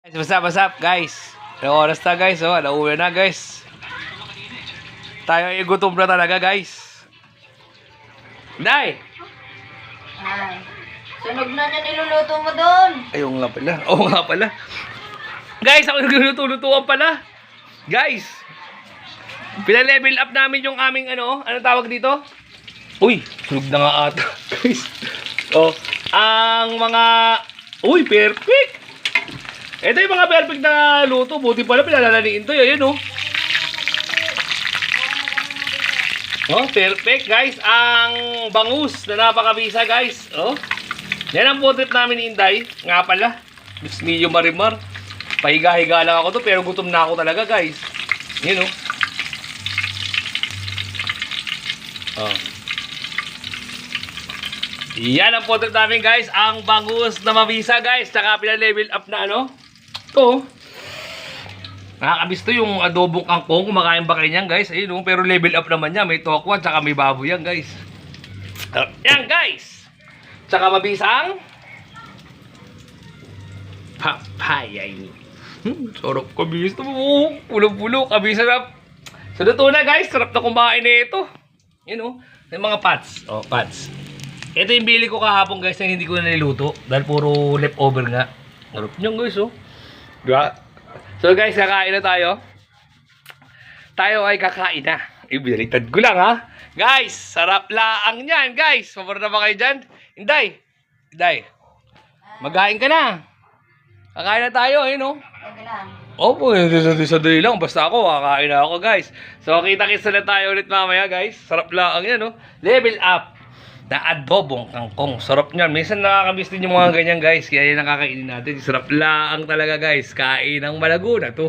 What's up guys? Anong oras na guys? Oh, nauwi na guys. Tayo ay gutom na talaga guys. Day! Ay, sunog na niya niluluto mo doon. Ayun nga pala. Oo nga pala. Guys, ako nagluluto-lutuan pala. Guys, pina-level up namin yung aming ano tawag dito? Uy, sunog na nga ata. Guys. Oh, ang mga perfect. Ito yung mga perfect na luto. Buti pala pinalalaniin to. Ayan oh. Oh, perfect guys. Ang bangus na napakabisa guys. Oh. Yan ang food trip namin ni Inday. Nga pala. Miss Mio Marimar. Pahiga-higa lang ako to pero gutom na ako talaga guys. Yan oh. Oh. Yan ang food trip namin guys. Ang bangus na mabisa guys. Tsaka pina-level up na ano. Ito. Nakakabis to yung adobong kangkong. Kumakain ba kayo niyan guys? Ayun oh. Pero level up naman niya. May tokwa tsaka may baboy yan guys. Yan guys. Tsaka mabisang papaya. Sarap kabis to. Pulo-pulo. Kabis sarap. Sa luto na guys. Sarap na kumain na ito. Yan oh. May mga pads. Oh, pads. Ito yung bili ko kahapon guys na hindi ko na niluto. Dahil puro leftover nga. Sarap niyan guys oh. Diba? So guys, kakain na tayo. Tayo ay kakain na. Ibinalitad ko lang ha. Guys, sarap laang yan guys. Pabor na ba kayo dyan? Inday. Inday. Magkain ka na. Kakain na tayo. Ayun o. Okay lang. Opo, sadali lang. Basta ako, kakain na ako guys. So kita-kita na tayo ulit mamaya guys. Sarap laang yan o. Level up na adobong kangkong. Sarap niyan. Minsan nakakamiss din yung mga ganyan guys. Kaya yan nakakainin natin. Sarap laang talaga guys. Kain ng Malaguna to.